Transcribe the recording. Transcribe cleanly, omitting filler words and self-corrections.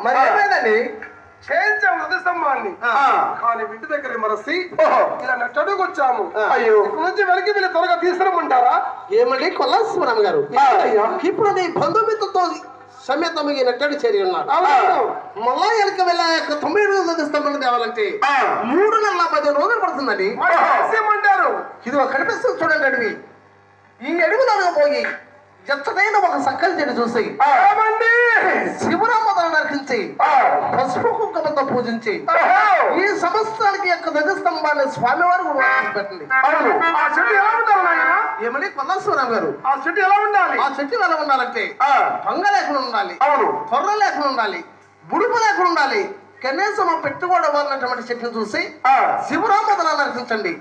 మరి ఏమైందండి? చేయించాం ధ్వజస్తంభాన్ని, కానీ ఇంటి దగ్గర మరసి ఇలా నెట్టడుగు వచ్చాము. అయ్యో, ఇక్కడ నుంచి వెనక్కి వెళ్ళి త్వరగా తీసుకురమ్మంటారా? ఏమండి కొల్లాసురామ్ గారు, ఇప్పుడు నీ బంధుమిత్రులతో సమేతమిగి నెట్టడి చేరి ఉన్నారు. మళ్ళా వెనక వెళ్ళ 9 రోజులు ధ్వజస్తంభం తేవాలంటే 3 నెలల 10 రోజులు పడుతుందండి. ఏమంటారు? ఇది ఒక కనిపిస్తుంది చూడండి అడవి. ఈ అడవిలో పోయి ఎత్తనైన ఒక సక్కల చెట్టు చూసి శివరామతను నరికించి పసుపు కుంకుమతో పూజించి ఈ సంవత్సరానికి యొక్క ధ్వజస్తంభాన్ని స్వామివారు పెట్టండి. ఏమని కొల్లాసురామ్ గారు, ఆ చెట్టు ఎలా ఉండాలి? ఆ చెట్టు ఎలా ఉండాలంటే దొంగ లేకుండా ఉండాలి, త్వర లేకుండా ఉండాలి, బుడుపు లేకుండా ఉండాలి. కనీసం పెట్టుకోవడం అన్నటువంటి చెట్టును చూసి శివరామతను నరికించండి.